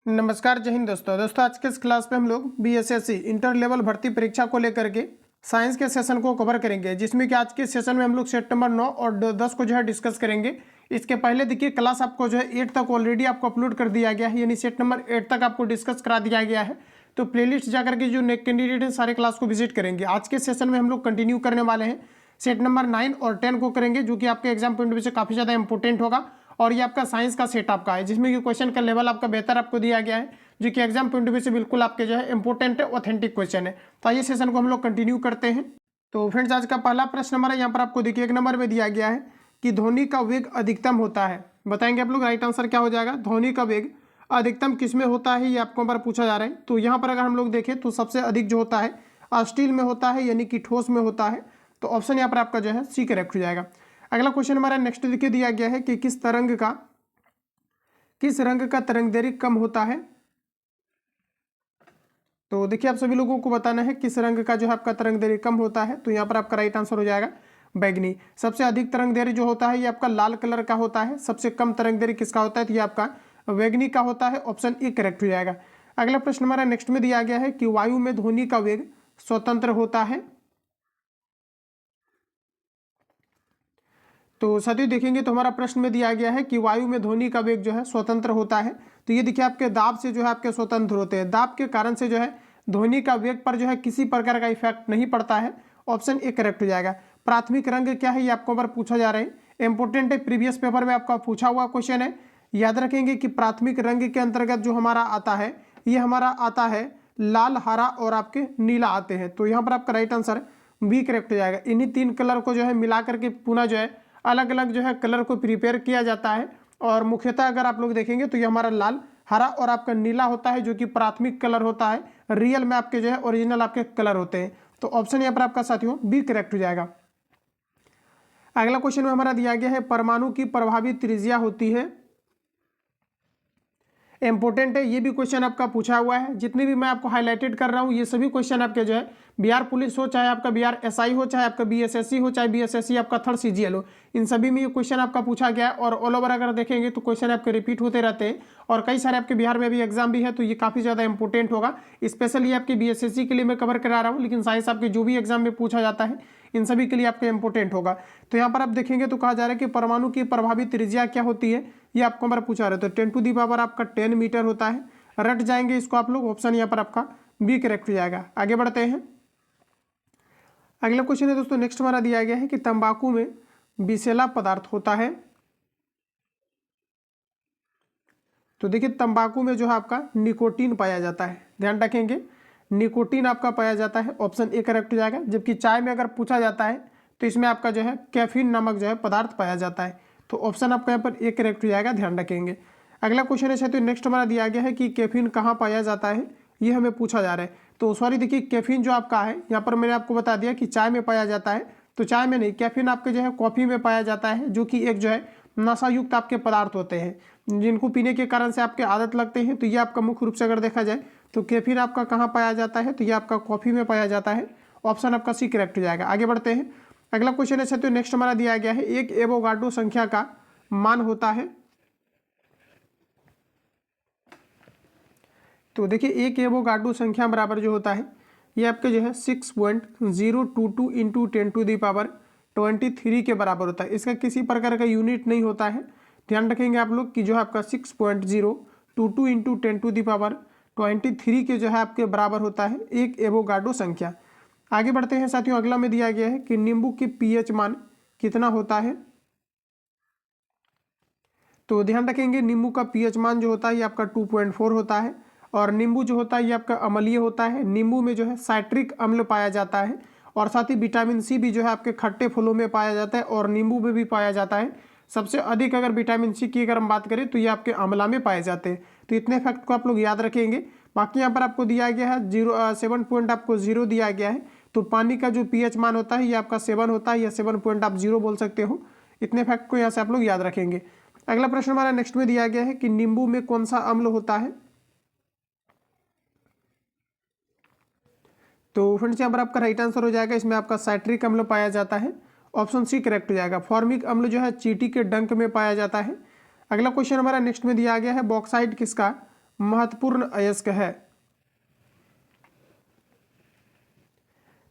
नमस्कार, जय हिंद दोस्तों। आज के इस क्लास में हम लोग बीएसएससी इंटर लेवल भर्ती परीक्षा को लेकर के साइंस के सेशन को कवर करेंगे, जिसमें कि आज के सेशन में हम लोग सेट नंबर 9 और 10 को जो है डिस्कस करेंगे। इसके पहले देखिए, क्लास आपको जो है 8 तक ऑलरेडी आपको अपलोड कर दिया गया है, यानी सेट नंबर 8 तक आपको डिस्कस करा दिया गया है। तो प्लेलिस्ट जाकर के जो नेक्स्ट कैंडिडेट है सारे क्लास को विजिट करेंगे। आज के सेशन में हम लोग कंटिन्यू करने वाले हैं, सेट नंबर 9 और 10 को करेंगे, जो कि आपके एग्जाम पॉइंट ऑफ व्यू से काफ़ी ज़्यादा इंपॉर्टेंट होगा। और ये आपका साइंस का सेट आपका है, जिसमें कि क्वेश्चन का लेवल आपका बेहतर आपको दिया गया है, जो कि एग्जाम पॉइंट ऑफ व्यू से बिल्कुल आपके जो है इंपॉर्टेंट है, ऑथेंटिक क्वेश्चन है। तो आइए सेशन को हम लोग कंटिन्यू करते हैं। तो फ्रेंड्स, आज का पहला प्रश्न हमारा यहाँ पर आपको देखिए 1 नंबर में दिया गया है कि ध्वनि का वेग अधिकतम होता है। बताएंगे आप लोग, राइट आंसर क्या हो जाएगा। ध्वनि का वेग अधिकतम किसमें होता है, ये आपको बार पूछा जा रहा है। तो यहाँ पर अगर हम लोग देखें तो सबसे अधिक जो होता है स्टील में होता है, यानी कि ठोस में होता है। तो ऑप्शन यहाँ पर आपका जो है सी करेक्ट हो जाएगा। अगला क्वेश्चन हमारा नेक्स्ट देखिए दिया गया है कि किस रंग का तरंग दैर्घ्य कम होता है। तो देखिए, आप सभी लोगों को बताना है किस रंग का जो है आपका तरंग दैर्घ्य कम होता है। तो यहाँ पर आपका राइट आंसर हो जाएगा बैगनी। सबसे अधिक तरंग दैर्घ्य जो होता है ये आपका लाल कलर का होता है। सबसे कम तरंग दैर्घ्य किसका होता है, तो ये आपका बैगनी का होता है। ऑप्शन ए करेक्ट हो जाएगा। अगला प्रश्न हमारा नेक्स्ट में दिया गया है कि वायु में ध्वनि का वेग स्वतंत्र होता है। तो साथियों देखेंगे तो हमारा प्रश्न में दिया गया है कि वायु में ध्वनि का वेग जो है स्वतंत्र होता है। तो ये देखिए, आपके दाब से जो है आपके स्वतंत्र होते हैं। दाब के कारण से जो है ध्वनि का वेग पर जो है किसी प्रकार का इफेक्ट नहीं पड़ता है। ऑप्शन ए करेक्ट हो जाएगा। प्राथमिक रंग क्या है, ये आपको बार पूछा जा रहा है, इंपोर्टेंट है, प्रीवियस पेपर में आपका पूछा हुआ क्वेश्चन है। याद रखेंगे कि प्राथमिक रंग के अंतर्गत जो हमारा आता है, ये हमारा आता है लाल, हरा और आपके नीला आते हैं। तो यहाँ पर आपका राइट आंसर बी करेक्ट हो जाएगा। इन्हीं 3 कलर को जो है मिला करके पुनः जो है अलग अलग जो है कलर को प्रिपेयर किया जाता है। और मुख्यतः अगर आप लोग देखेंगे तो ये हमारा लाल, हरा और आपका नीला होता है, जो कि प्राथमिक कलर होता है। रियल में आपके जो है ओरिजिनल आपके कलर होते हैं। तो ऑप्शन यहाँ पर आपका साथियों बी करेक्ट हो जाएगा। अगला क्वेश्चन में हमारा दिया गया है परमाणु की प्रभावी त्रिज्या होती है। इंपॉर्टेंट है, ये भी क्वेश्चन आपका पूछा हुआ है। जितने भी मैं आपको हाईलाइटेड कर रहा हूँ ये सभी क्वेश्चन आपके जो है बिहार पुलिस हो, चाहे आपका बिहार एसआई हो, चाहे आपका बीएसएससी हो, चाहे बीएसएससी आपका 3rd सीजीएल हो, इन सभी में ये क्वेश्चन आपका पूछा गया है। और ऑल ओवर अगर देखेंगे तो क्वेश्चन आपके रिपीट होते रहते हैं। और कई सारे आपके बिहार में भी एग्जाम भी है, तो ये काफ़ी ज़्यादा इंपॉर्टेंट होगा। स्पेशली आपके बीएसएससी के लिए मैं कवर करा रहा हूँ, लेकिन साइंस आपके जो भी एग्जाम में पूछा जाता है इन सभी के लिए आपका इंपॉर्टेंट होगा। तो यहाँ पर आप देखेंगे तो कहा जा रहा है कि परमाणु की प्रभावी त्रिज्या क्या होती है, ये आपको हमारा पूछा रहा है। तो 10 टू दी पावर आपका 10 मीटर होता है। रट जाएंगे इसको आप लोग, ऑप्शन यहाँ पर आपका बी करेक्ट हो जाएगा। आगे बढ़ते हैं। अगला क्वेश्चन है दोस्तों नेक्स्ट हमारा दिया गया है कि तंबाकू में विषैला पदार्थ होता है। तो देखिए, तंबाकू में जो है आपका निकोटीन पाया जाता है। ध्यान रखेंगे, निकोटीन आपका पाया जाता है। ऑप्शन ए करेक्ट हो जाएगा। जबकि चाय में अगर पूछा जाता है तो इसमें आपका जो है कैफीन नामक जो है पदार्थ पाया जाता है। तो ऑप्शन आपका यहाँ पर ए करेक्ट हो जाएगा, ध्यान रखेंगे। अगला क्वेश्चन है साथियों नेक्स्ट हमारा दिया गया है कि कैफीन कहाँ पाया जाता है, ये हमें पूछा जा रहा है। तो सॉरी, देखिए कैफीन जो आपका है यहाँ पर मैंने आपको बता दिया कि चाय में पाया जाता है। तो चाय में नहीं, कैफीन आपके जो है कॉफ़ी में पाया जाता है, जो कि एक जो है नशायुक्त आपके पदार्थ होते हैं, जिनको पीने के कारण से आपके आदत लगते हैं। तो ये आपका मुख्य रूप से अगर देखा जाए तो कैफीन आपका कहाँ पाया जाता है, तो ये आपका कॉफ़ी में पाया जाता है। ऑप्शन आपका सी करेक्ट हो जाएगा। आगे बढ़ते हैं। अगला क्वेश्चन है साथियों नेक्स्ट हमारा दिया गया है एक एवोगाड्रो संख्या का मान होता है। तो देखिए, एक एवोगाड्रो संख्या बराबर जो होता है ये आपके जो है 6.022 इंटू 10 टू दी पावर 23 के बराबर होता है। इसका किसी प्रकार का यूनिट नहीं होता है। ध्यान रखेंगे आप लोग कि जो है आपका 6.022 इंटू 10 टू दी पावर 23 के जो है आपके बराबर होता है एक एवोगाड्रो संख्या। आगे बढ़ते हैं साथियों। अगला में दिया गया है कि नींबू की पीएच मान कितना होता है। तो ध्यान रखेंगे, नींबू का पीएच मान जो होता है ये आपका 2.4 होता है। और नींबू जो होता है ये आपका अम्लीय होता है। नींबू में जो है साइट्रिक अम्ल पाया जाता है। और साथ ही विटामिन सी भी जो है आपके खट्टे फलों में पाया जाता है और नींबू में भी पाया जाता है। सबसे अधिक अगर विटामिन सी की अगर हम बात करें तो ये आपके आंवला में पाए जाते हैं। तो इतने फैक्ट को आप लोग याद रखेंगे। बाकी यहाँ पर आपको दिया गया है 7 पॉइंट आपको 0 दिया गया है। तो पानी का जो पीएच मान होता है ये आपका 7 होता है, या 7 पॉइंट आप 0 बोल सकते हो। इतने फैक्ट को यहाँ से आप लोग याद रखेंगे। अगला प्रश्न हमारा नेक्स्ट में दिया गया है कि नींबू में कौन सा अम्ल होता है। तो फ्रेंड्स यहाँ पर आपका राइट आंसर हो जाएगा, इसमें आपका साइट्रिक अम्ल पाया जाता है। ऑप्शन सी करेक्ट हो जाएगा। फॉर्मिक अम्ल जो है चींटी के डंक में पाया जाता है। अगला क्वेश्चन हमारा नेक्स्ट में दिया गया है बॉक्साइट किसका महत्वपूर्ण अयस्क है?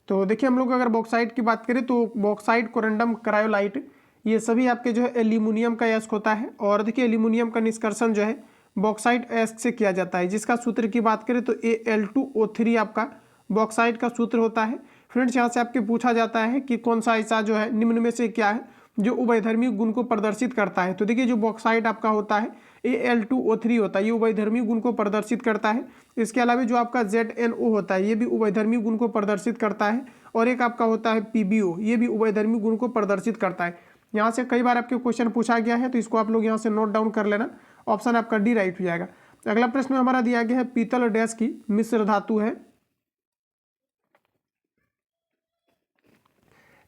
तो देखिए हम लोग अगर बॉक्साइट की बात करें तो बॉक्साइट, कोरंडम, क्रायोलाइट, ये सभी आपके जो है एल्यूमिनियम का अयस्क होता है। और देखिए एल्यूमिनियम का निष्कर्षण जो है बॉक्साइट अयस्क से किया जाता है, जिसका सूत्र की बात करें तो Al2O3 आपका बॉक्साइट का सूत्र होता है। फ्रेंड्स यहाँ से आपके पूछा जाता है कि कौन सा ऐसा जो है निम्न में से क्या है जो उभयधर्मी गुण को प्रदर्शित करता है। तो देखिए जो बॉक्साइट आपका होता है Al2O3 होता है, ये उभयधर्मी गुण को प्रदर्शित करता है। इसके अलावा जो आपका ZnO होता है ये भी उभयधर्मी गुण को प्रदर्शित करता है। और एक आपका होता है PbO, ये भी उभयधर्मी गुण को प्रदर्शित करता है। यहाँ से कई बार आपके क्वेश्चन पूछा गया है, तो इसको आप लोग यहाँ से नोट डाउन कर लेना। ऑप्शन आपका डी राइट हो जाएगा। अगला प्रश्न हमारा दिया गया है पीतल डैश की मिश्र धातु है।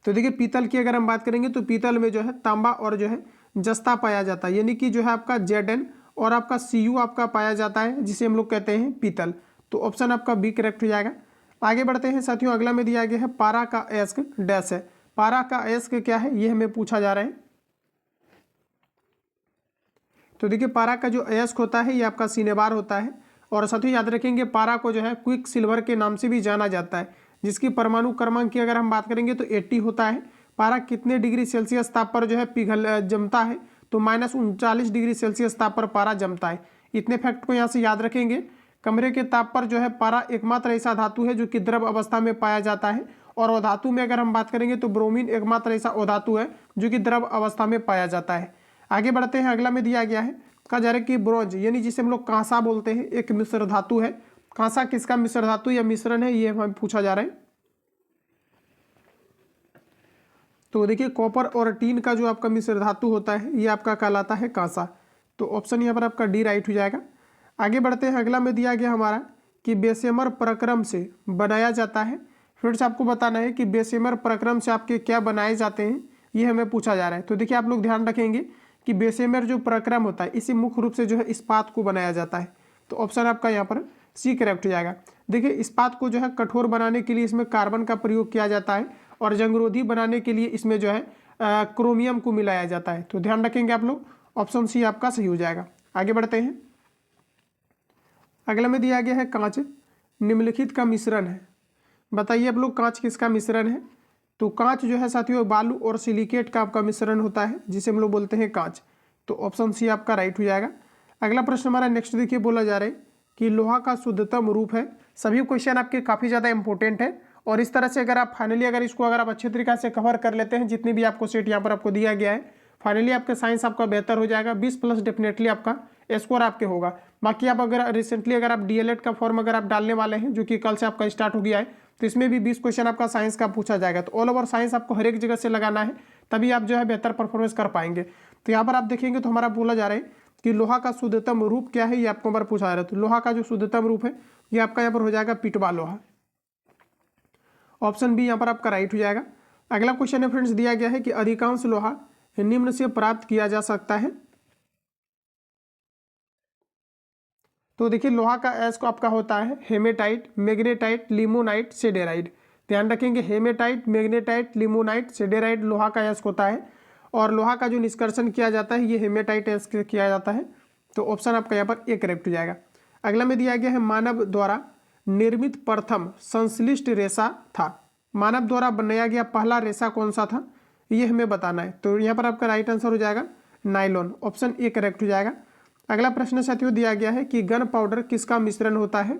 तो देखिए पीतल की अगर हम बात करेंगे तो पीतल में जो है तांबा और जो है जस्ता पाया जाता है, यानी कि जो है आपका Zn और आपका Cu आपका पाया जाता है, जिसे हम लोग कहते हैं पीतल। तो ऑप्शन आपका बी करेक्ट हो जाएगा। आगे बढ़ते हैं साथियों, अगला में दिया गया है पारा का अयस्क डैश है। पारा का अयस्क क्या है ये हमें पूछा जा रहा है। तो देखिए पारा का जो अयस्क होता है ये आपका सिनेबार होता है। और साथियों याद रखेंगे पारा को जो है क्विक सिल्वर के नाम से भी जाना जाता है, जिसकी परमाणु क्रमांक की अगर हम बात करेंगे तो 80 होता है। पारा कितने डिग्री सेल्सियस ताप पर जो है जमता है? तो -39 डिग्री सेल्सियस ताप पर पारा जमता है। इतने फैक्ट को यहाँ से याद रखेंगे। कमरे के ताप पर जो है पारा एकमात्र ऐसा धातु है जो कि द्रव अवस्था में पाया जाता है। और अधातु में अगर हम बात करेंगे तो ब्रोमीन एकमात्र ऐसा अधातु है जो कि द्रव अवस्था में पाया जाता है। आगे बढ़ते हैं, अगला में दिया गया है कहा जा रहा है कि ब्रोंज यानी जिसे हम लोग कांसा बोलते हैं एक मिश्र धातु है। कांसा किसका मिश्र धातु या मिश्रण है ये हमें पूछा जा रहा है। तो देखिए कॉपर और टीन का जो आपका मिश्र धातु होता है ये आपका कहलाता है कांसा। तो ऑप्शन यहाँ पर आपका डी राइट हो जाएगा। आगे बढ़ते हैं, अगला में दिया गया हमारा कि बेशेमर प्रक्रम से बनाया जाता है। फिर से आपको बताना है कि बेशेमर प्रक्रम से आपके क्या बनाए जाते हैं ये हमें पूछा जा रहा है। तो देखिए आप लोग ध्यान रखेंगे कि बेशेमर जो प्रक्रम होता है इसे मुख्य रूप से जो है इस्पात को बनाया जाता है। तो ऑप्शन आपका यहाँ पर सी करेक्ट हो जाएगा। देखिए इस्पात को जो है कठोर बनाने के लिए इसमें कार्बन का प्रयोग किया जाता है और जंगरोधी बनाने के लिए इसमें जो है क्रोमियम को मिलाया जाता है। तो ध्यान रखेंगे आप लोग, ऑप्शन सी आपका सही हो जाएगा। आगे बढ़ते हैं, अगला में दिया गया है कांच निम्नलिखित का मिश्रण है। बताइए आप लोग कांच किसका मिश्रण है? तो कांच जो है साथियों बालू और सिलिकेट का आपका मिश्रण होता है, जिसे हम लोग बोलते हैं कांच। तो ऑप्शन सी आपका राइट हो जाएगा। अगला प्रश्न हमारा नेक्स्ट देखिए, बोला जा रहा है कि लोहा का शुद्धतम रूप है। सभी क्वेश्चन आपके काफ़ी ज़्यादा इंपॉर्टेंट है और इस तरह से अगर आप फाइनली अगर इसको अगर आप अच्छे तरीके से कवर कर लेते हैं, जितनी भी आपको सेट यहाँ पर आपको दिया गया है, फाइनली आपका साइंस आपका बेहतर हो जाएगा। 20+ डेफिनेटली आपका स्कोर आपके होगा। बाकी आप अगर रिसेंटली अगर आप DLED का फॉर्म अगर आप डालने वाले हैं जो कि कल से आपका स्टार्ट हो गया है, तो इसमें भी 20 क्वेश्चन आपका साइंस का पूछा जाएगा। तो ऑल ओवर साइंस आपको हर एक जगह से लगाना है, तभी आप जो है बेहतर परफॉर्मेंस कर पाएंगे। तो यहाँ पर आप देखेंगे तो हमारा बोला जा रहा है कि लोहा का शुद्धतम रूप क्या है ये आपको बार पूछा जा रहा है। तो लोहा का जो शुद्धतम रूप है ये आपका यहाँ पर हो जाएगा पिटवा लोहा। ऑप्शन बी यहाँ पर आपका राइट हो जाएगा। अगला क्वेश्चन है फ्रेंड्स, दिया गया है कि अधिकांश लोहा निम्न से प्राप्त किया जा सकता है। तो देखिए लोहा का अयस्क आपका होता है हेमेटाइट, मैग्नेटाइट, लिमोनाइट, सिडेराइट। ध्यान रखेंगे हेमेटाइट, मैग्नेटाइट, लिमोनाइट, सिडेराइट लोहा का अयस्क होता है और लोहा का जो निष्कर्षण किया जाता है ये हेमेटाइट अयस्क से किया जाता है। तो ऑप्शन आपका यहाँ पर ए करेक्ट हो जाएगा। अगला में दिया गया है मानव द्वारा निर्मित प्रथम संश्लिष्ट रेशा था। मानव द्वारा बनाया गया पहला रेशा कौन सा था ये हमें बताना है। तो यहाँ पर आपका राइट आंसर हो जाएगा नायलॉन। ऑप्शन ए करेक्ट हो जाएगा। अगला प्रश्न साथियों दिया गया है कि गन पाउडर किसका मिश्रण होता है।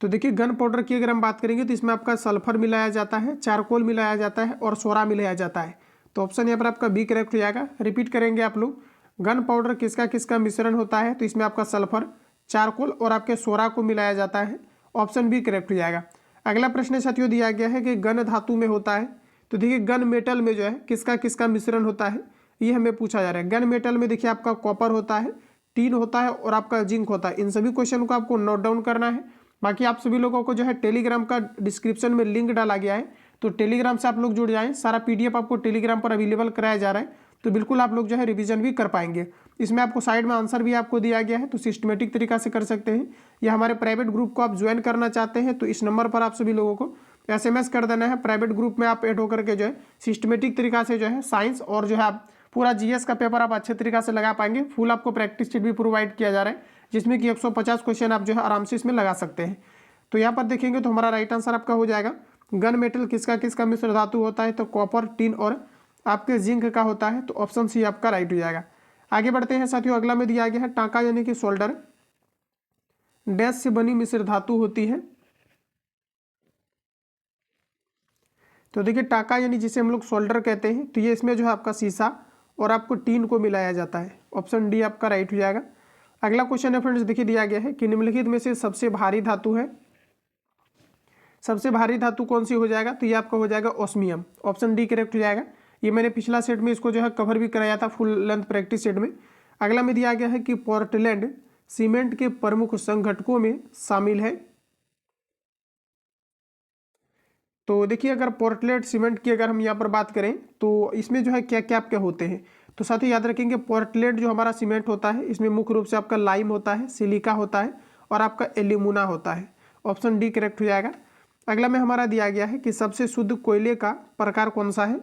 तो देखिए गन पाउडर की अगर हम बात करेंगे तो इसमें आपका सल्फर मिलाया जाता है, चारकोल मिलाया जाता है और सोरा मिलाया जाता है। तो ऑप्शन यहाँ पर आपका बी करेक्ट हो जाएगा। रिपीट करेंगे आप लोग, गन पाउडर किसका किसका मिश्रण होता है? तो इसमें आपका सल्फर, चारकोल और आपके सोरा को मिलाया जाता है। ऑप्शन बी करेक्ट हो जाएगा। अगला प्रश्न साथियों दिया गया है कि गन धातु में होता है। तो देखिए गन मेटल में जो है किसका किसका मिश्रण होता है ये हमें पूछा जा रहा है। गन मेटल में देखिए आपका कॉपर होता है, टीन होता है और आपका जिंक होता है। इन सभी क्वेश्चन को आपको नोट डाउन करना है। बाकी आप सभी लोगों को जो है टेलीग्राम का डिस्क्रिप्शन में लिंक डाला गया है, तो टेलीग्राम से आप लोग जुड़ जाएं। सारा PDF आपको टेलीग्राम पर अवेलेबल कराया जा रहा है, तो बिल्कुल आप लोग जो है रिवीजन भी कर पाएंगे। इसमें आपको साइड में आंसर भी आपको दिया गया है, तो सिस्टमेटिक तरीका से कर सकते हैं। या हमारे प्राइवेट ग्रुप को आप ज्वाइन करना चाहते हैं तो इस नंबर पर आप सभी लोगों को SMS कर देना है। प्राइवेट ग्रुप में आप ऐड होकर के जो है सिस्टमेटिक तरीका से जो है साइंस और जो है आप पूरा जीएस का पेपर आप अच्छे तरीके से लगा पाएंगे। फुल आपको प्रैक्टिस शीट भी प्रोवाइड किया जा रहा है, जिसमें कि 150 क्वेश्चन आप जो है आराम से इसमें लगा सकते हैं। तो यहाँ पर देखेंगे तो हमारा राइट आंसर आपका हो जाएगा गन मेटल किसका किसका मिश्र धातु होता है, तो कॉपर, टिन और आपके जिंक का होता है, तो ऑप्शन सी आपका राइट हो जाएगा। आगे बढ़ते हैं साथियों, अगला में दिया गया है टांका यानी कि सोल्डर डैश से बनी मिश्र धातु होती है। तो देखिए टांका यानी जिसे हम लोग सोल्डर कहते हैं, तो ये इसमें जो है आपका शीशा और आपको टीन को मिलाया जाता है, ऑप्शन डी आपका राइट हो जाएगा। अगला क्वेश्चन है फ्रेंड्स, देखिए दिया गया है कि निम्नलिखित में से सबसे भारी धातु है, सबसे भारी धातु कौन सी हो जाएगा, तो ये आपका हो जाएगा ओस्मियम, ऑप्शन डी करेक्ट हो जाएगा। ये मैंने पिछला सेट में इसको जो है कवर भी कराया था फुल लेंथ प्रैक्टिस सेट में। अगला में दिया गया है कि पोर्टलैंड सीमेंट के प्रमुख संघटकों में शामिल है। तो देखिए अगर पोर्टलैंड सीमेंट की अगर हम यहाँ पर बात करें तो इसमें जो है क्या क्या आपके होते हैं, तो साथ ही याद रखेंगे पोर्टलैंड जो हमारा सीमेंट होता है इसमें मुख्य रूप से आपका लाइम होता है, सिलिका होता है और आपका एल्यूमिना होता है, ऑप्शन डी करेक्ट हो जाएगा। अगला में हमारा दिया गया है कि सबसे शुद्ध कोयले का प्रकार कौन सा है।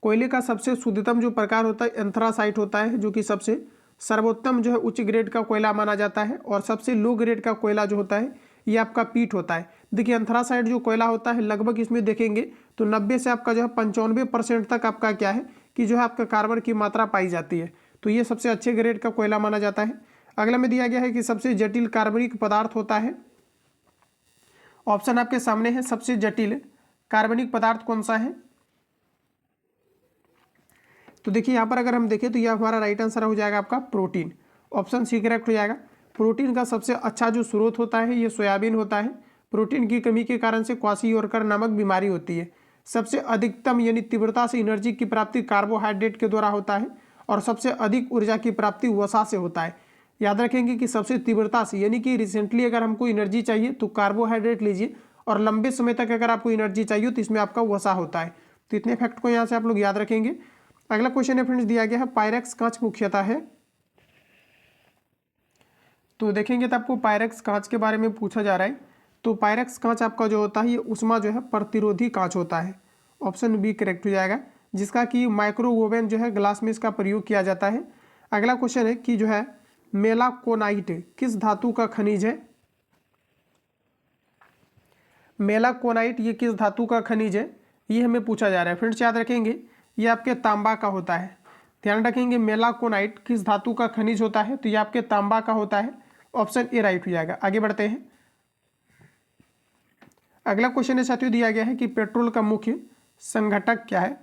कोयले का सबसे शुद्धतम जो प्रकार होता है एंथ्रासाइट होता है, जो कि सबसे सर्वोत्तम जो है उच्च ग्रेड का कोयला माना जाता है, और सबसे लो ग्रेड का कोयला जो होता है ये आपका पीट होता है। देखिए एंथ्रासाइट जो कोयला होता है लगभग इसमें देखेंगे तो 90 से आपका जो है 95% तक आपका क्या है कि जो है आपका कार्बन की मात्रा पाई जाती है, तो ये सबसे अच्छे ग्रेड का कोयला माना जाता है। अगला में दिया गया है कि सबसे जटिल कार्बनिक पदार्थ होता है, ऑप्शन आपके सामने है, सबसे जटिल कार्बनिक पदार्थ कौन सा है। तो देखिए यहाँ पर अगर हम देखें तो यह हमारा राइट आंसर हो जाएगा आपका प्रोटीन, ऑप्शन सी करेक्ट हो जाएगा। प्रोटीन का सबसे अच्छा जो स्रोत होता है ये सोयाबीन होता है। प्रोटीन की कमी के कारण से क्वाशियोरकर नामक बीमारी होती है। सबसे अधिकतम यानी तीव्रता से एनर्जी की प्राप्ति कार्बोहाइड्रेट के द्वारा होता है, और सबसे अधिक ऊर्जा की प्राप्ति वसा से होता है। याद रखेंगे कि सबसे तीव्रता से यानी कि रिसेंटली अगर हमको एनर्जी चाहिए तो कार्बोहाइड्रेट लीजिए, और लंबे समय तक अगर आपको एनर्जी चाहिए तो इसमें आपका वसा होता है। तो इतने फैक्ट को यहाँ से आप लोग याद रखेंगे। अगला क्वेश्चन है फ्रेंड्स, दिया गया है पायरेक्स कांच मुख्यतः है। तो देखेंगे तो आपको पायरेक्स कांच के बारे में पूछा जा रहा है। तो पायरेक्स कांच आपका जो होता है ये उष्मा जो है प्रतिरोधी कांच होता है, ऑप्शन बी करेक्ट हो जाएगा, जिसका कि माइक्रोवेव जो है ग्लास में इसका प्रयोग किया जाता है। अगला क्वेश्चन है कि जो है मेलाकोनाइट किस धातु का खनिज है। मेलाकोनाइट ये किस धातु का खनिज है ये हमें पूछा जा रहा है। फ्रेंड्स याद रखेंगे ये आपके तांबा का होता है, ध्यान रखेंगे मेलाकोनाइट किस धातु का खनिज होता है, तो ये आपके तांबा का होता है, ऑप्शन ए राइट हो जाएगा। आगे बढ़ते हैं, अगला क्वेश्चन है साथियों दिया गया है कि पेट्रोल का मुख्य संघटक क्या है।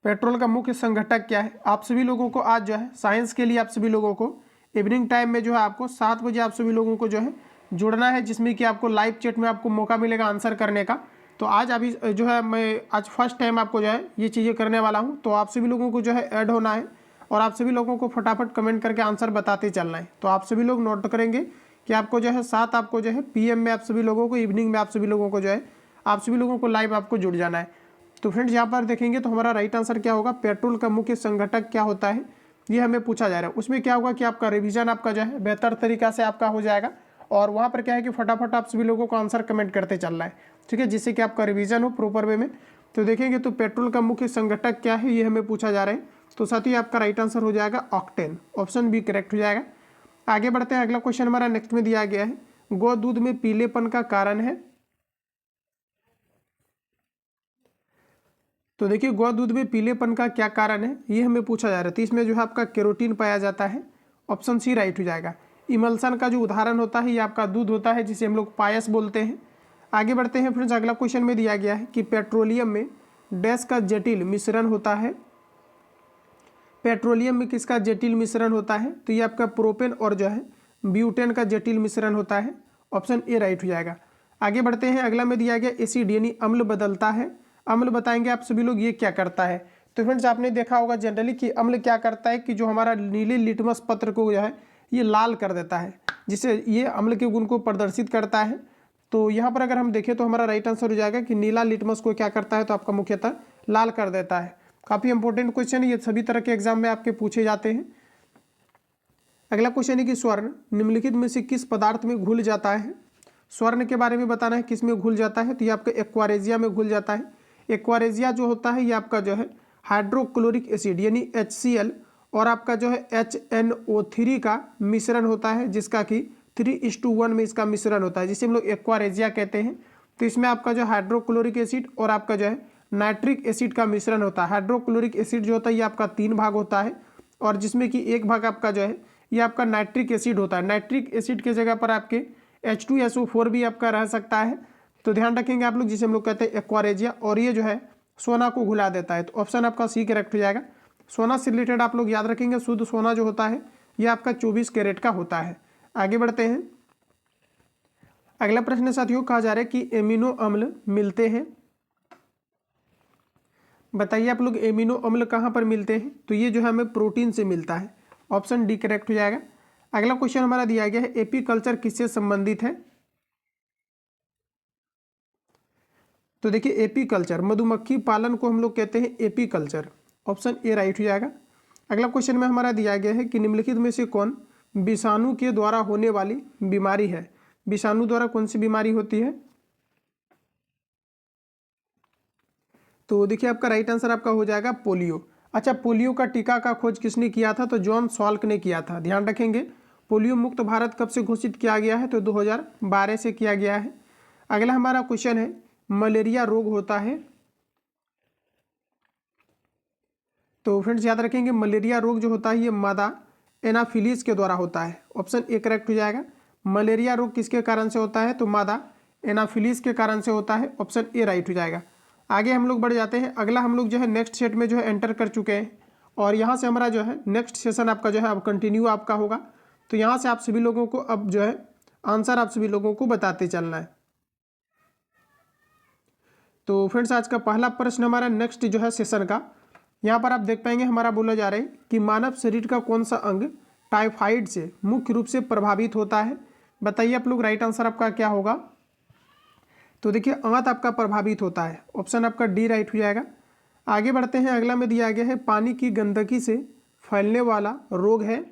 पेट्रोल का मुख्य संघटक क्या है। आप सभी लोगों को आज जो है साइंस के लिए आप सभी लोगों को इवनिंग टाइम में जो है आपको 7 बजे आप सभी लोगों को जो है जुड़ना है, जिसमें कि आपको लाइव चैट में आपको मौका मिलेगा आंसर करने का। तो आज अभी जो है मैं आज फर्स्ट टाइम आपको जो है ये चीज़ें करने वाला हूँ, तो आप सभी लोगों को जो है ऐड होना है और आप सभी लोगों को फटाफट कमेंट करके आंसर बताते चलना है। तो आप सभी लोग नोट करेंगे कि आपको जो है 7 आपको जो है PM में आप सभी लोगों को, इवनिंग में आप सभी लोगों को जो है आप सभी लोगों को लाइव आपको जुड़ जाना है। तो फ्रेंड्स यहाँ पर देखेंगे तो हमारा राइट आंसर क्या होगा, पेट्रोल का मुख्य संघटक क्या होता है ये हमें पूछा जा रहा है। उसमें क्या होगा कि आपका रिवीजन आपका जो है बेहतर तरीका से आपका हो जाएगा, और वहाँ पर क्या है कि फटाफट आप सभी लोगों को आंसर कमेंट करते चलना है, ठीक है, जिससे कि आपका रिवीजन हो प्रॉपर वे में। तो देखेंगे तो पेट्रोल का मुख्य संघटक क्या है ये हमें पूछा जा रहा है। तो साथ ही आपका राइट आंसर हो जाएगा ऑक्टेन, ऑप्शन बी करेक्ट हो जाएगा। आगे बढ़ते हैं, अगला क्वेश्चन हमारा नेक्स्ट में दिया गया है गौ दूध में पीलेपन का कारण है। तो देखिए गौ दूध में पीलेपन का क्या कारण है ये हमें पूछा जा रहा है। तो इसमें जो है आपका केरोटीन पाया जाता है, ऑप्शन सी राइट हो जाएगा। इमल्सन का जो उदाहरण होता है ये आपका दूध होता है, जिसे हम लोग पायस बोलते हैं। आगे बढ़ते हैं फ्रेंड्स, अगला क्वेश्चन में दिया गया है कि पेट्रोलियम में डैश का जटिल मिश्रण होता है। पेट्रोलियम में किसका जटिल मिश्रण होता है, तो ये आपका प्रोपेन और जो है ब्यूटेन का जटिल मिश्रण होता है, ऑप्शन ए राइट हो जाएगा। आगे बढ़ते हैं, अगला में दिया गया एसिड यानी अम्ल बदलता है। अम्ल बताएंगे आप सभी लोग ये क्या करता है। तो फ्रेंड्स आपने देखा होगा जनरली कि अम्ल क्या करता है कि जो हमारा नीले लिटमस पत्र को जो है ये लाल कर देता है, जिससे ये अम्ल के गुण को प्रदर्शित करता है। तो यहाँ पर अगर हम देखें तो हमारा राइट आंसर हो जाएगा कि नीला लिटमस को क्या करता है, तो आपका मुख्यतः लाल कर देता है। काफ़ी इंपॉर्टेंट क्वेश्चन है, ये सभी तरह के एग्जाम में आपके पूछे जाते हैं। अगला क्वेश्चन है कि स्वर्ण निम्नलिखित में से किस पदार्थ में घुल जाता है। स्वर्ण के बारे में बताना है किस में घुल जाता है, तो ये आपके एक्वारेजिया में घुल जाता है। एक्वारेजिया जो होता है ये आपका जो है हाइड्रोक्लोरिक एसिड यानी HCl और आपका जो है HNO3 का मिश्रण होता है, जिसका कि 3:1 में इसका मिश्रण होता है, जिसे हम लोग एक्वारेजिया कहते हैं। तो इसमें आपका जो हाइड्रोक्लोरिक एसिड और आपका जो है नाइट्रिक एसिड का मिश्रण होता है। हाइड्रोक्लोरिक एसिड जो होता है ये आपका 3 भाग होता है, और जिसमें कि एक भाग आपका जो है ये आपका नाइट्रिक एसिड होता है। नाइट्रिक एसिड की जगह पर आपके H2SO4 भी आपका रह सकता है, तो ध्यान रखेंगे आप लोग, जिसे हम लोग कहते हैं एक्वारेजिया, और ये जो है सोना को घुला देता है। तो ऑप्शन आपका सी करेक्ट हो जाएगा। सोना से रिलेटेड आप लोग याद रखेंगे, शुद्ध सोना जो होता है ये आपका 24 कैरेट का होता है। आगे बढ़ते हैं। अगला प्रश्न साथियों, कहा जा रहा है कि एमिनो अम्ल मिलते हैं। बताइए आप लोग एमिनो अम्ल कहाँ पर मिलते हैं? तो ये जो है हमें प्रोटीन से मिलता है। ऑप्शन डी करेक्ट हो जाएगा। अगला क्वेश्चन हमारा दिया गया है एपीकल्चर किससे संबंधित है? तो देखिए एपीकल्चर, मधुमक्खी पालन को हम लोग कहते हैं एपीकल्चर। ऑप्शन ए राइट हो जाएगा। अगला क्वेश्चन में हमारा दिया गया है कि निम्नलिखित में से कौन विषाणु के द्वारा होने वाली बीमारी है? विषाणु द्वारा कौन सी बीमारी होती है? तो देखिए आपका राइट आंसर आपका हो जाएगा पोलियो। अच्छा, पोलियो का टीका का खोज किसने किया था? तो जॉन सॉल्क ने किया था। ध्यान रखेंगे। पोलियो मुक्त भारत कब से घोषित किया गया है? तो 2012 से किया गया है। अगला हमारा क्वेश्चन है मलेरिया रोग होता है। तो फ्रेंड्स याद रखेंगे मलेरिया रोग जो होता है ये मादा एनाफिलीज के द्वारा होता है। ऑप्शन ए करेक्ट हो जाएगा। मलेरिया रोग किसके कारण से होता है? तो मादा एनाफिलीज के कारण से होता है। ऑप्शन ए राइट हो जाएगा। आगे हम लोग बढ़ जाते हैं। अगला हम लोग जो है नेक्स्ट सेट में जो है एंटर कर चुके हैं, और यहाँ से हमारा जो है नेक्स्ट सेशन आपका जो है अब कंटिन्यू आपका होगा। तो यहाँ से आप सभी लोगों को अब जो है आंसर आप सभी लोगों को बताते चलना है। तो फ्रेंड्स आज का पहला प्रश्न हमारा नेक्स्ट जो है सेशन का, यहाँ पर आप देख पाएंगे हमारा बोला जा रहा है कि मानव शरीर का कौन सा अंग टाइफाइड से मुख्य रूप से प्रभावित होता है? बताइए आप लोग राइट आंसर आपका क्या होगा? तो देखिए आंत आपका प्रभावित होता है। ऑप्शन आपका डी राइट हो जाएगा। आगे बढ़ते हैं। अगला में दिया गया है पानी की गंदगी से फैलने वाला रोग है।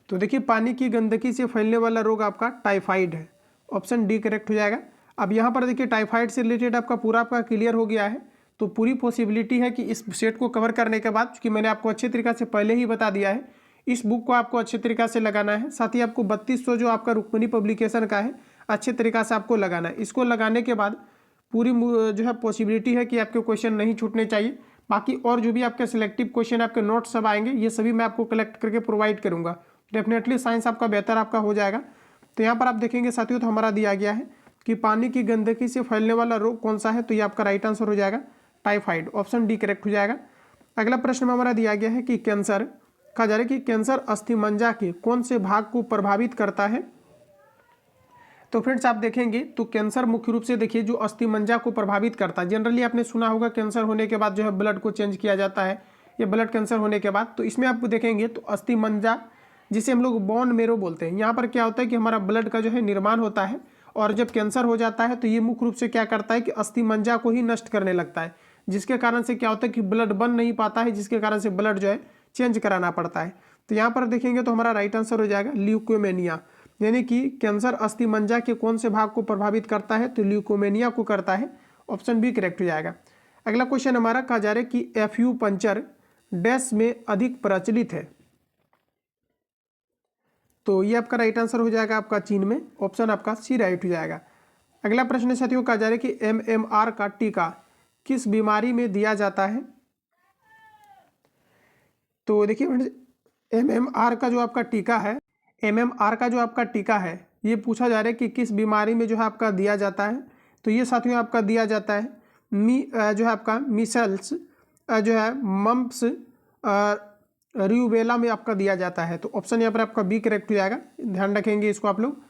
तो देखिए पानी की गंदगी से फैलने वाला रोग आपका टाइफाइड है। ऑप्शन डी करेक्ट हो जाएगा। अब यहाँ पर देखिए टाइफाइड से रिलेटेड आपका पूरा आपका क्लियर हो गया है। तो पूरी पॉसिबिलिटी है कि इस सेट को कवर करने के बाद, क्योंकि मैंने आपको अच्छे तरीक़ा से पहले ही बता दिया है, इस बुक को आपको अच्छे तरीक़ा से लगाना है। साथ ही आपको 3200 जो आपका रुक्मिणी पब्लिकेशन का है अच्छे तरीक़ा से आपको लगाना है। इसको लगाने के बाद पूरी जो है पॉसिबिलिटी है कि आपके क्वेश्चन नहीं छूटने चाहिए। बाकी और जो भी आपके सिलेक्टिव क्वेश्चन आपके नोट्स सब आएंगे ये सभी मैं आपको कलेक्ट करके प्रोवाइड करूँगा। डेफिनेटली साइंस आपका बेहतर आपका हो जाएगा। तो यहाँ पर आप देखेंगे साथियों, तो हमारा दिया गया है कि पानी की गंदगी से फैलने वाला रोग कौन सा है? तो ये आपका राइट आंसर हो जाएगा टाइफाइड। ऑप्शन डी करेक्ट हो जाएगा। अगला प्रश्न में हमारा दिया गया है कि कैंसर, कहा जा रहा है कि कैंसर अस्थिमज्जा के कौन से भाग को प्रभावित करता है? तो फ्रेंड्स आप देखेंगे तो कैंसर मुख्य रूप से देखिए जो अस्थिमज्जा को प्रभावित करता है। जनरली आपने सुना होगा कैंसर होने के बाद जो है ब्लड को चेंज किया जाता है, ये ब्लड कैंसर होने के बाद। तो इसमें आप देखेंगे तो अस्थिमज्जा, जिसे हम लोग बोन मेरो बोलते हैं, यहाँ पर क्या होता है कि हमारा ब्लड का जो है निर्माण होता है, और जब कैंसर हो जाता है तो ये मुख्य रूप से क्या करता है कि अस्थिमज्जा को ही नष्ट करने लगता है, जिसके कारण से क्या होता है कि ब्लड बन नहीं पाता है, जिसके कारण से ब्लड जो है चेंज कराना पड़ता है। तो यहाँ पर देखेंगे तो हमारा राइट आंसर हो जाएगा ल्यूकोमेनिया, यानी कि कैंसर अस्थिमज्जा के कौन से भाग को प्रभावित करता है? तो ल्यूकोमेनिया को करता है। ऑप्शन बी करेक्ट हो जाएगा। अगला क्वेश्चन हमारा कहा जा रहा है कि एफयू पंचर डैश में अधिक प्रचलित है। तो ये आपका राइट आंसर हो जाएगा आपका चीन में। ऑप्शन आपका सी राइट हो जाएगा। अगला प्रश्न साथियों कहा जा रहा है कि MMR का टीका किस बीमारी में दिया जाता है? तो देखिए फ्रेंड्स MMR का जो आपका टीका है, MMR का जो आपका टीका है ये पूछा जा रहा है कि किस बीमारी में जो है आपका दिया जाता है? तो ये साथियों आपका दिया जाता है जो है आपका मिसल्स जो है मम्प्स रूबेला में आपका दिया जाता है। तो ऑप्शन यहाँ पर आपका बी करेक्ट हो जाएगा। ध्यान रखेंगे इसको आप लोग।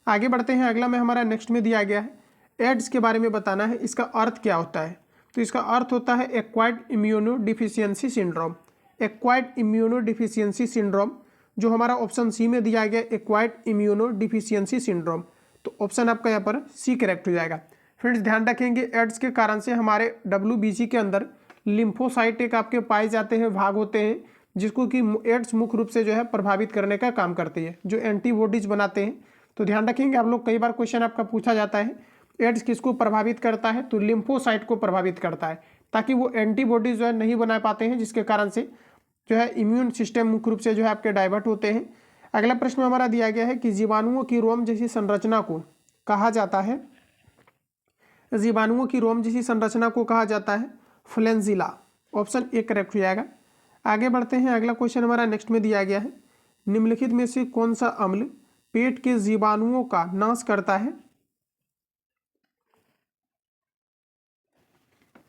आगे बढ़ते हैं। अगला में हमारा नेक्स्ट में दिया गया है एड्स के बारे में बताना है, इसका अर्थ क्या होता है? तो इसका अर्थ होता है acquired immuno deficiency syndrome. Acquired immuno deficiency syndrome जो हमारा ऑप्शन सी में दिया गया एक्वायर्ड इम्यूनो डिफिशियंसी सिंड्रोम। तो ऑप्शन आपका यहाँ पर सी करेक्ट हो जाएगा। फ्रेंड्स ध्यान रखेंगे एड्स के कारण से हमारे WBC के अंदर लिम्फोसाइट एक आपके पाए जाते हैं, भाग होते हैं, जिसको कि एड्स मुख्य रूप से जो है प्रभावित करने का काम करती है, जो एंटीबॉडीज बनाते हैं। तो ध्यान रखेंगे आप लोग, कई बार क्वेश्चन आपका पूछा जाता है एड्स किसको प्रभावित करता है, तो लिम्फोसाइट को प्रभावित करता है, ताकि वो एंटीबॉडीज जो है नहीं बना पाते हैं, जिसके कारण से जो है इम्यून सिस्टम मुख्य रूप से जो है आपके डाइवर्ट होते हैं। अगला प्रश्न हमारा दिया गया है कि जीवाणुओं की रोम जैसी संरचना को कहा जाता है, जीवाणुओं की रोम जैसी संरचना को कहा जाता है फ्लैंजिला। ऑप्शन ए करेक्ट हो जाएगा। आगे बढ़ते हैं, अगला क्वेश्चन हमारा नेक्स्ट में दिया गया है, निम्नलिखित में से कौन सा अम्ल पेट के जीवाणुओं का नाश करता है।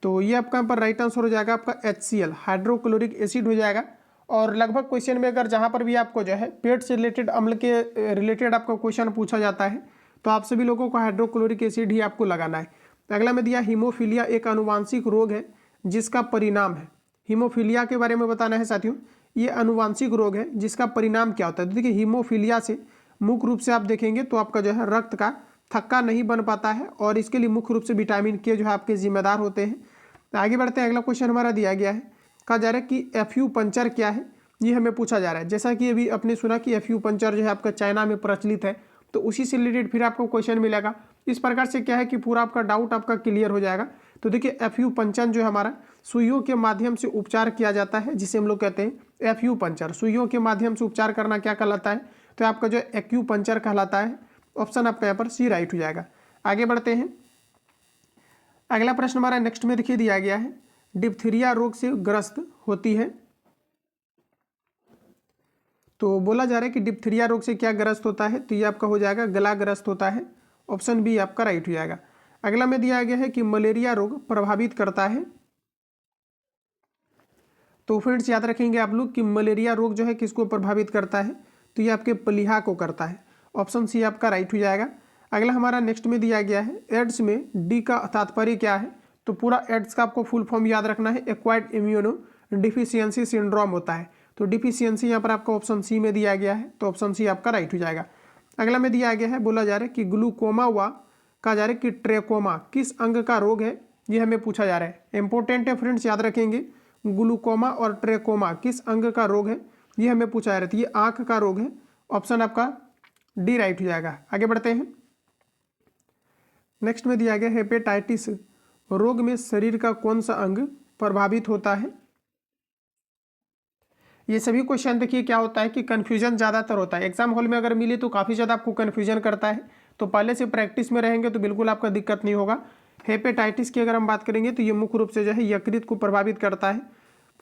तो ये आपका यहाँ पर राइट आंसर हो जाएगा आपका HCl, हाइड्रोक्लोरिक एसिड हो जाएगा। और लगभग क्वेश्चन में अगर जहाँ पर भी आपको जो है पेट से रिलेटेड अम्ल के रिलेटेड आपका क्वेश्चन पूछा जाता है तो आप सभी लोगों को हाइड्रोक्लोरिक एसिड ही आपको लगाना है। अगला में दिया हीमोफीलिया एक आनुवांशिक रोग है जिसका परिणाम है, हीमोफीलिया के बारे में बताना है साथियों। ये आनुवांशिक रोग है जिसका परिणाम क्या होता है। तो देखिए हीमोफीलिया से मुख्य रूप से आप देखेंगे तो आपका जो है रक्त का थक्का नहीं बन पाता है और इसके लिए मुख्य रूप से विटामिन के जो है आपके जिम्मेदार होते हैं। आगे बढ़ते हैं, अगला क्वेश्चन हमारा दिया गया है, कहा जा रहा है कि FU पंचर क्या है, ये हमें पूछा जा रहा है। जैसा कि अभी अपने सुना कि FU पंचर जो है आपका चाइना में प्रचलित है, तो उसी से रिलेटेड फिर आपको क्वेश्चन मिलेगा। इस प्रकार से क्या है कि पूरा आपका डाउट आपका क्लियर हो जाएगा। तो देखिए FU पंचर जो है हमारा सुइयों के माध्यम से उपचार किया जाता है, जिसे हम लोग कहते हैं FU पंचर। सुइयों के माध्यम से उपचार करना क्या कहलाता है, तो आपका जो एक्यू पंचर कहलाता है। ऑप्शन आपका यहाँ पर सी राइट हो जाएगा। आगे बढ़ते हैं, अगला प्रश्न हमारा नेक्स्ट में देखिए दिया गया है, डिप्थीरिया रोग से ग्रस्त होती है। तो बोला जा रहा है कि डिप्थीरिया रोग से क्या ग्रस्त होता है, तो ये आपका हो जाएगा गला ग्रस्त होता है। ऑप्शन बी आपका राइट हो जाएगा। अगला में दिया गया है कि मलेरिया रोग प्रभावित करता है। तो फ्रेंड्स याद रखेंगे आप लोग कि मलेरिया रोग जो है किसको प्रभावित करता है, तो ये आपके प्लीहा को करता है। ऑप्शन सी आपका राइट हो जाएगा। अगला हमारा नेक्स्ट में दिया गया है, एड्स में डी का तात्पर्य क्या है, तो पूरा एड्स का आपको फुल फॉर्म याद रखना है, एक्वायर्ड इम्यूनो डिफिशियंसी सिंड्रोम होता है। तो डिफिशियंसी यहाँ पर आपका ऑप्शन सी में दिया गया है, तो ऑप्शन सी आपका राइट हो जाएगा। अगला में दिया गया है, बोला जा रहा है कि ग्लूकोमा व कहा जा रहा है कि ट्रेकोमा किस अंग का रोग है, ये हमें पूछा जा रहा है। इंपॉर्टेंट है फ्रेंड्स, याद रखेंगे ग्लूकोमा और ट्रेकोमा किस अंग का रोग है, ये हमें पूछा जा रहा है। ये आंख का रोग है। ऑप्शन आपका डी राइट हो जाएगा। आगे बढ़ते हैं, नेक्स्ट में दिया गया हेपेटाइटिस रोग में शरीर का कौन सा अंग प्रभावित होता है। ये सभी क्वेश्चन देखिए क्या होता है कि कन्फ्यूजन ज़्यादातर होता है, एग्जाम हॉल में अगर मिले तो काफ़ी ज़्यादा आपको कन्फ्यूजन करता है। तो पहले से प्रैक्टिस में रहेंगे तो बिल्कुल आपका दिक्कत नहीं होगा। हेपेटाइटिस की अगर हम बात करेंगे तो ये मुख्य रूप से जो है यकृत को प्रभावित करता है।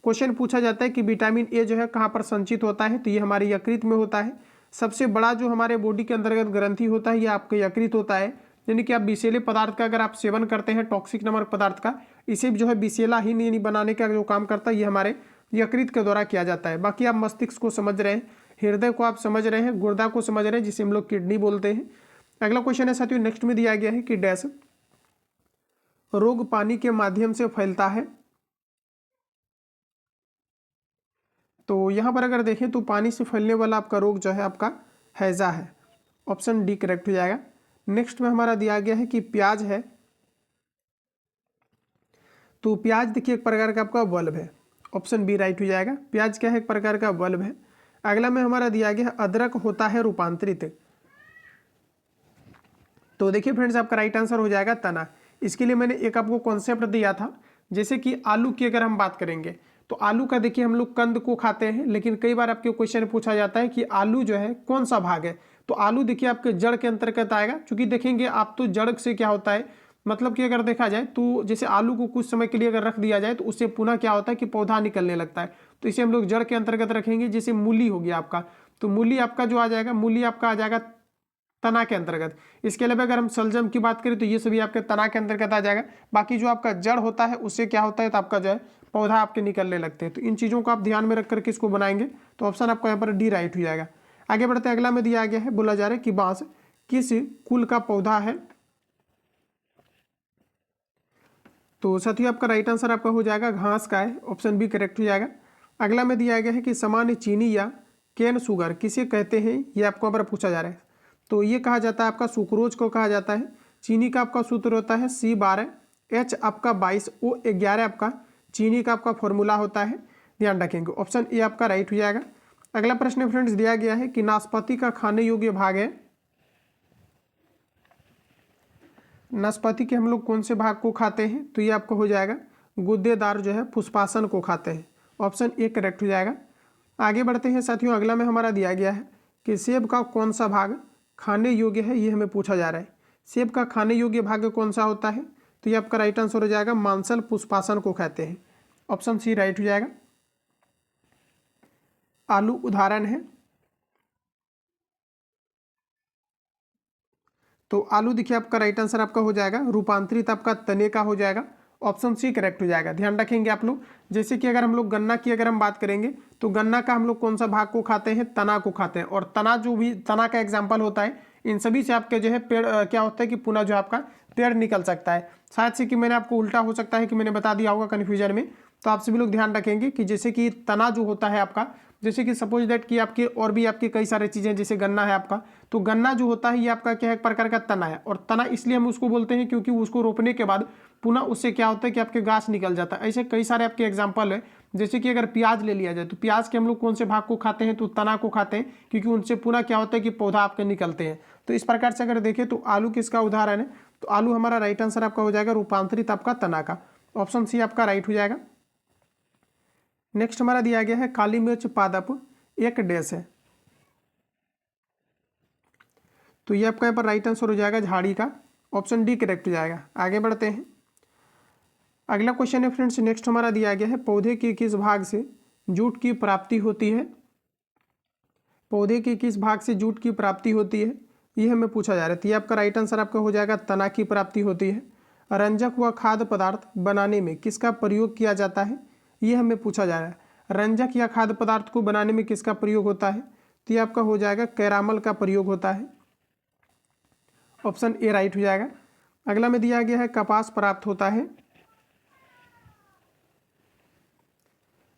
क्वेश्चन पूछा जाता है कि विटामिन ए जो है कहाँ पर संचित होता है, तो ये हमारे यकृत में होता है। सबसे बड़ा जो हमारे बॉडी के अंतर्गत ग्रंथि होता है ये आपका यकृत होता है। यानी कि आप विषैले पदार्थ का अगर आप सेवन करते हैं, टॉक्सिक नमक पदार्थ का, इसे जो है विषैला ही नहीं बनाने का जो काम करता है ये हमारे यकृत के द्वारा किया जाता है। बाकी आप मस्तिष्क को समझ रहे हैं, हृदय को आप समझ रहे हैं, गुर्दा को समझ रहे हैं, जिसे हम लोग किडनी बोलते हैं। अगला क्वेश्चन है साथियों, नेक्स्ट में दिया गया है कि डैश रोग पानी के माध्यम से फैलता है। तो यहाँ पर अगर देखें तो पानी से फैलने वाला आपका रोग जो है आपका हैजा है। ऑप्शन डी करेक्ट हो जाएगा। नेक्स्ट में हमारा दिया गया है कि प्याज है। तो प्याज देखिए एक प्रकार का आपका बल्ब है। ऑप्शन बी राइट हो जाएगा। प्याज क्या है, एक प्रकार का बल्ब है। अगला में हमारा दिया गया है अदरक होता है रूपांतरित। तो देखिए फ्रेंड्स आपका राइट आंसर हो जाएगा तना। इसके लिए मैंने एक आपको कॉन्सेप्ट दिया था, जैसे कि आलू की अगर हम बात करेंगे तो आलू का देखिए हम लोग कंद को खाते हैं, लेकिन कई बार आपके क्वेश्चन पूछा जाता है कि आलू जो है कौन सा भाग है। तो आलू देखिए आपके जड़ के अंतर्गत आएगा, क्योंकि देखेंगे आप तो जड़ से क्या होता है, मतलब कि अगर देखा जाए तो जैसे आलू को कुछ समय के लिए अगर रख दिया जाए तो उससे पुनः क्या होता है कि पौधा निकलने लगता है। तो इसे हम लोग जड़ के अंतर्गत रखेंगे। जैसे मूली हो गया आपका, तो मूली आपका जो आ जाएगा, मूली आपका आ जाएगा तना के अंतर्गत। इसके अलावा अगर हम सलजम की बात करें तो ये सभी आपके तना के अंतर्गत आ जाएगा। बाकी जो आपका जड़ होता है उससे क्या होता है, तो आपका जो है पौधा आपके निकलने लगते हैं। तो इन चीज़ों को आप ध्यान में रख करके इसको बनाएंगे तो ऑप्शन आपका यहाँ पर डी राइट हो जाएगा। आगे बढ़ते हैं, अगला में दिया गया है, बोला जा रहा है कि बांस किस कुल का पौधा है। तो साथियों आपका राइट आंसर आपका हो जाएगा घास का है। ऑप्शन बी करेक्ट हो जाएगा। अगला में दिया गया है कि सामान्य चीनी या कैन शुगर किसे कहते हैं, ये आपको यहाँ पर पूछा जा रहा है। तो ये कहा जाता है आपका सुक्रोज को कहा जाता है। चीनी का आपका सूत्र होता है C12, H आपका 22, O11 आपका चीनी का आपका फॉर्मूला होता है, ध्यान रखेंगे। ऑप्शन ए आपका राइट हो जाएगा। अगला प्रश्न फ्रेंड्स दिया गया है कि नाशपाती का खाने योग्य भाग है। नाशपाती के हम लोग कौन से भाग को खाते हैं? तो ये आपका हो जाएगा गुद्देदार जो है पुष्पासन को खाते हैं। ऑप्शन ए करेक्ट हो जाएगा। आगे बढ़ते हैं साथियों, अगला में हमारा दिया गया है कि सेब का कौन सा भाग खाने योग्य है, ये हमें पूछा जा रहा है। सेब का खाने योग्य भाग कौन सा होता है? तो ये आपका राइट आंसर हो जाएगा मांसल पुष्पासन को कहते हैं। ऑप्शन सी राइट हो जाएगा। आलू उदाहरण है, तो आलू देखिए आपका राइट आंसर आपका हो जाएगा रूपांतरित आपका तने का हो जाएगा। ऑप्शन सी करेक्ट हो जाएगा। ध्यान रखेंगे आप लोग, जैसे कि अगर हम लोग गन्ना की अगर हम बात करेंगे तो गन्ना का हम लोग कौन सा भाग को खाते हैं? तना को खाते हैं। और तना जो भी तना का एग्जाम्पल होता है, इन सभी से आपके जो है पेड़ क्या होता है कि पुनः जो आपका पेड़ निकल सकता है। शायद से कि मैंने आपको उल्टा हो सकता है कि मैंने बता दिया होगा कन्फ्यूजन में, तो आप सभी लोग ध्यान रखेंगे कि जैसे कि तना जो होता है आपका, जैसे कि सपोज दैट कि आपके और भी आपके कई सारे चीज़ें, जैसे गन्ना है आपका, तो गन्ना जो होता है ये आपका क्या है, एक प्रकार का तना है। और तना इसलिए हम उसको बोलते हैं क्योंकि उसको रोपने के बाद पुनः उससे क्या होता है कि आपके गाछ निकल जाता है। ऐसे कई सारे आपके एग्जाम्पल है, जैसे कि अगर प्याज ले लिया जाए तो प्याज के हम लोग कौन से भाग को खाते हैं? तो तना को खाते हैं, क्योंकि उनसे पुनः क्या होता है कि पौधा आपके निकलते हैं। तो इस प्रकार से अगर देखें तो आलू किसका उदाहरण है? तो आलू हमारा राइट आंसर आपका हो जाएगा रूपांतरित आपका तना का। ऑप्शन सी आपका राइट हो जाएगा। नेक्स्ट हमारा दिया गया है काली मिर्च पादप एक डैश है, तो ये आपका यहाँ पर राइट आंसर हो जाएगा झाड़ी का। ऑप्शन डी करेक्ट हो जाएगा। आगे बढ़ते हैं, अगला क्वेश्चन है फ्रेंड्स, नेक्स्ट हमारा दिया गया है पौधे के किस भाग से जूट की प्राप्ति होती है? पौधे के किस भाग से जूट की प्राप्ति होती है, ये हमें पूछा जा रहा है। तो ये आपका राइट आंसर आपका हो जाएगा तना की प्राप्ति होती है। रंजक व खाद्य पदार्थ बनाने में किसका प्रयोग किया जाता है, ये हमें पूछा जा रहा है। रंजक या खाद्य पदार्थ को बनाने में किसका प्रयोग होता है? तो ये आपका हो जाएगा कैरामल का प्रयोग होता है। ऑप्शन ए राइट हो जाएगा। अगला में दिया गया है कपास प्राप्त होता है।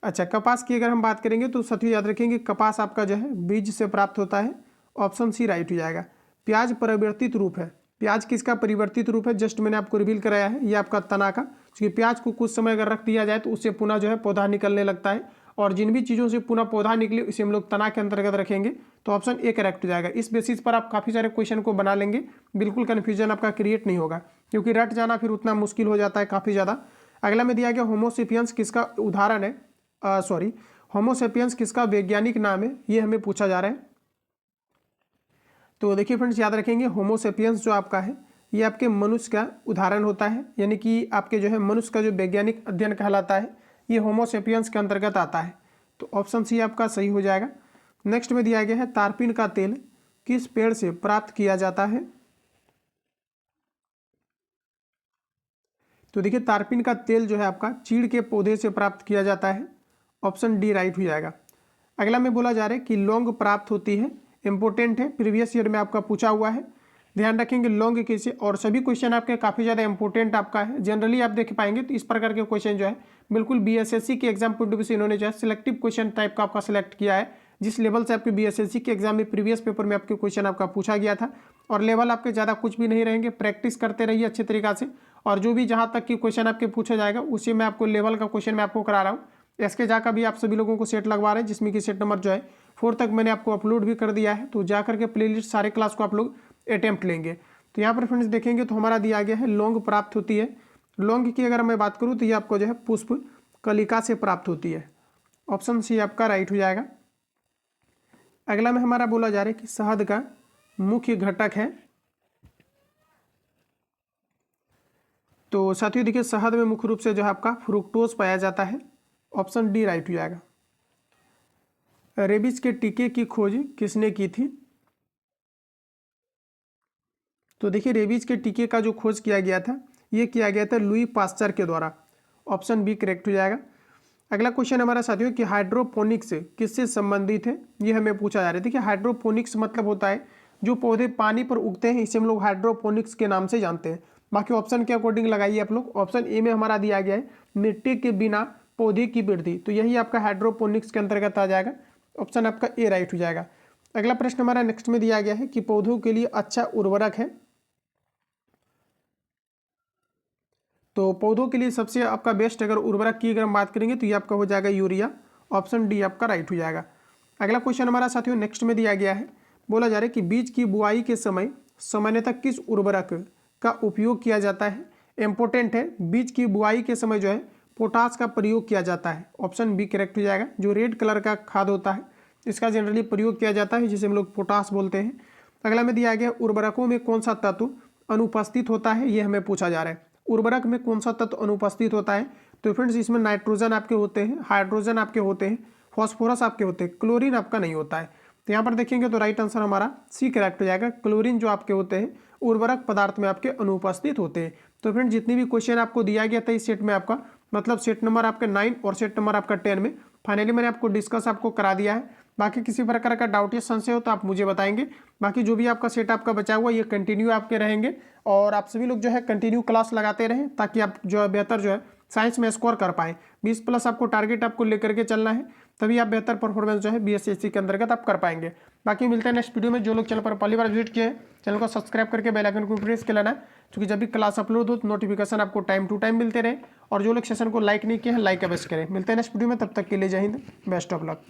अच्छा, कपास की अगर हम बात करेंगे तो साथियों याद रखेंगे कपास आपका जो है बीज से प्राप्त होता है। ऑप्शन सी राइट हो जाएगा। प्याज परिवर्तित रूप है, प्याज किसका परिवर्तित रूप है? जस्ट मैंने आपको रिवील कराया है, ये आपका तना का। क्योंकि प्याज को कुछ समय अगर रख दिया जाए तो उससे पुनः जो है पौधा निकलने लगता है, और जिन भी चीज़ों से पुनः पौधा निकले उसे हम लोग तना के अंतर्गत रखेंगे। तो ऑप्शन ए करेक्ट हो जाएगा। इस बेसिस पर आप काफ़ी सारे क्वेश्चन को बना लेंगे, बिल्कुल कन्फ्यूजन आपका क्रिएट नहीं होगा, क्योंकि रट जाना फिर उतना मुश्किल हो जाता है काफ़ी ज़्यादा। अगला में दिया गया होमोसेपियंस किसका उदाहरण है, होमोसेपियंस किसका वैज्ञानिक नाम है, ये हमें पूछा जा रहा है। तो देखिए फ्रेंड्स याद रखेंगे होमोसेपियंस जो आपका है ये आपके मनुष्य का उदाहरण होता है, यानी कि आपके जो है मनुष्य का जो वैज्ञानिक अध्ययन कहलाता है ये होमोसेपियंस के अंतर्गत आता है। तो ऑप्शन सी आपका सही हो जाएगा। नेक्स्ट में दिया गया है तारपीन का तेल किस पेड़ से प्राप्त किया जाता है? तो देखिए तारपीन का तेल जो है आपका चीड़ के पौधे से प्राप्त किया जाता है। ऑप्शन डी राइट हो जाएगा। अगला में बोला जा रहा है कि लौंग प्राप्त होती है, इंपॉर्टेंट है, प्रीवियस ईयर में आपका पूछा हुआ है। ध्यान रखेंगे लौंग कैसे, और सभी क्वेश्चन आपके काफ़ी ज़्यादा इंपॉर्टेंट आपका है, जनरली आप देख पाएंगे। तो इस प्रकार के क्वेश्चन जो है बिल्कुल बीएसएससी के एग्जाम पॉइंट ऑफ व्यू से इन्होंने जो है सिलेक्टिव क्वेश्चन टाइप का आपका सिलेक्ट किया है, जिस लेवल से आपके बीएसएससी के एग्जाम में प्रीवियस पेपर में आपके क्वेश्चन आपका पूछा गया था। और लेवल आपके ज़्यादा कुछ भी नहीं रहेंगे, प्रैक्टिस करते रहिए अच्छे तरीका से, और जो भी जहाँ तक कि क्वेश्चन आपके पूछा जाएगा उसी में आपको लेवल का क्वेश्चन मैं आपको करा रहा हूँ। इसके जा का भी आप सभी लोगों को सेट लगवा रहे हैं, जिसमें कि सेट नंबर जो है 4 तक मैंने आपको अपलोड भी कर दिया है। तो जा करके प्लेलिस्ट सारे क्लास को आप लोग अटेम्प्ट लेंगे। तो यहाँ पर फ्रेंड्स देखेंगे तो हमारा दिया गया है लौंग प्राप्त होती है। लौंग की अगर मैं बात करूँ तो ये आपको जो है पुष्प कलिका से प्राप्त होती है। ऑप्शन सी आपका राइट हो जाएगा। अगला में हमारा बोला जा रहा है कि शहद का मुख्य घटक है। तो साथियों देखिए शहद में मुख्य रूप से जो है आपका फ्रुक्टोज पाया जाता है। ऑप्शन डी राइट हो जाएगा। रेबीज के टीके की खोज किसने की थी? तो देखिए रेबीज के टीके का जो खोज किया गया था ये किया गया था लुई पास्चर के द्वारा। ऑप्शन बी करेक्ट हो जाएगा। अगला क्वेश्चन हमारा साथियों कि हाइड्रोपोनिक्स किससे संबंधित है, ये हमें पूछा जा रहा है। देखिए हाइड्रोपोनिक्स मतलब होता है जो पौधे पानी पर उगते हैं, इसे हम लोग हाइड्रोपोनिक्स के नाम से जानते हैं। बाकी ऑप्शन के अकॉर्डिंग लगाइए आप लोग। ऑप्शन ए में हमारा दिया गया है मिट्टी के बिना पौधे की वृद्धि, तो यही आपका हाइड्रोपोनिक्स के अंतर्गत आ जाएगा। ऑप्शन आपका ए राइट हो जाएगा। अगला प्रश्न हमारा नेक्स्ट में दिया गया है कि पौधों के लिए अच्छा उर्वरक है। तो पौधों के लिए सबसे आपका बेस्ट अगर उर्वरक की अगर हम बात करेंगे तो ये आपका हो जाएगा यूरिया। ऑप्शन डी आपका राइट हो जाएगा। अगला क्वेश्चन हमारा साथियों नेक्स्ट में दिया गया है, बोला जा रहा है कि बीज की बुआई के समय सामान्यतः किस उर्वरक का उपयोग किया जाता है? इम्पोर्टेंट है, बीज की बुआई के समय जो है पोटास का प्रयोग किया जाता है। ऑप्शन बी करेक्ट हो जाएगा। जो रेड कलर का खाद होता है इसका जनरली प्रयोग किया जाता है, जिसे हम लोग पोटास बोलते हैं। अगला में दिया गया उर्वरकों में कौन सा तत्व अनुपस्थित होता है, ये हमें पूछा जा रहा है। उर्वरक में कौन सा तत्व अनुपस्थित होता है? तो फ्रेंड्स इसमें नाइट्रोजन आपके होते हैं, हाइड्रोजन आपके होते हैं, फॉस्फोरस आपके होते हैं, क्लोरीन आपका नहीं होता है। तो यहाँ पर देखेंगे तो राइट आंसर हमारा सी करेक्ट हो जाएगा। क्लोरीन जो आपके होते हैं उर्वरक पदार्थ में आपके अनुपस्थित होते हैं। तो फ्रेंड्स जितनी भी क्वेश्चन आपको दिया गया था इस सेट में आपका, मतलब सेट नंबर आपके 9 और सेट नंबर आपका 10 में फाइनली मैंने आपको डिस्कस आपको करा दिया है। बाकी किसी प्रकार का डाउट या संशय हो तो आप मुझे बताएंगे। बाकी जो भी आपका सेट आपका बचा हुआ ये कंटिन्यू आपके रहेंगे, और आप सभी लोग जो है कंटिन्यू क्लास लगाते रहें ताकि आप जो है बेहतर जो है साइंस में स्कोर कर पाएँ। 20+ आपको टारगेट आपको लेकर के चलना है, तभी आप बेहतर परफॉर्मेंस जो है BSSC के अंतर्गत आप कर पाएंगे। बाकी मिलते हैं नेक्स्ट वीडियो में। जो लोग चैनल पर पहली बार विजिट किए हैं चैनल को सब्सक्राइब करके बेल आइकन को प्रेस कर लेना है, क्योंकि जब भी क्लास अपलोड हो तो नोटिफिकेशन आपको टाइम टू टाइम मिलते रहे। और जो लोग सेशन को लाइक नहीं किए हैं लाइक अवश्य करें। मिलते हैं नेक्स्ट वीडियो में, तब तक के लिए जय हिंद, बेस्ट ऑफ लक।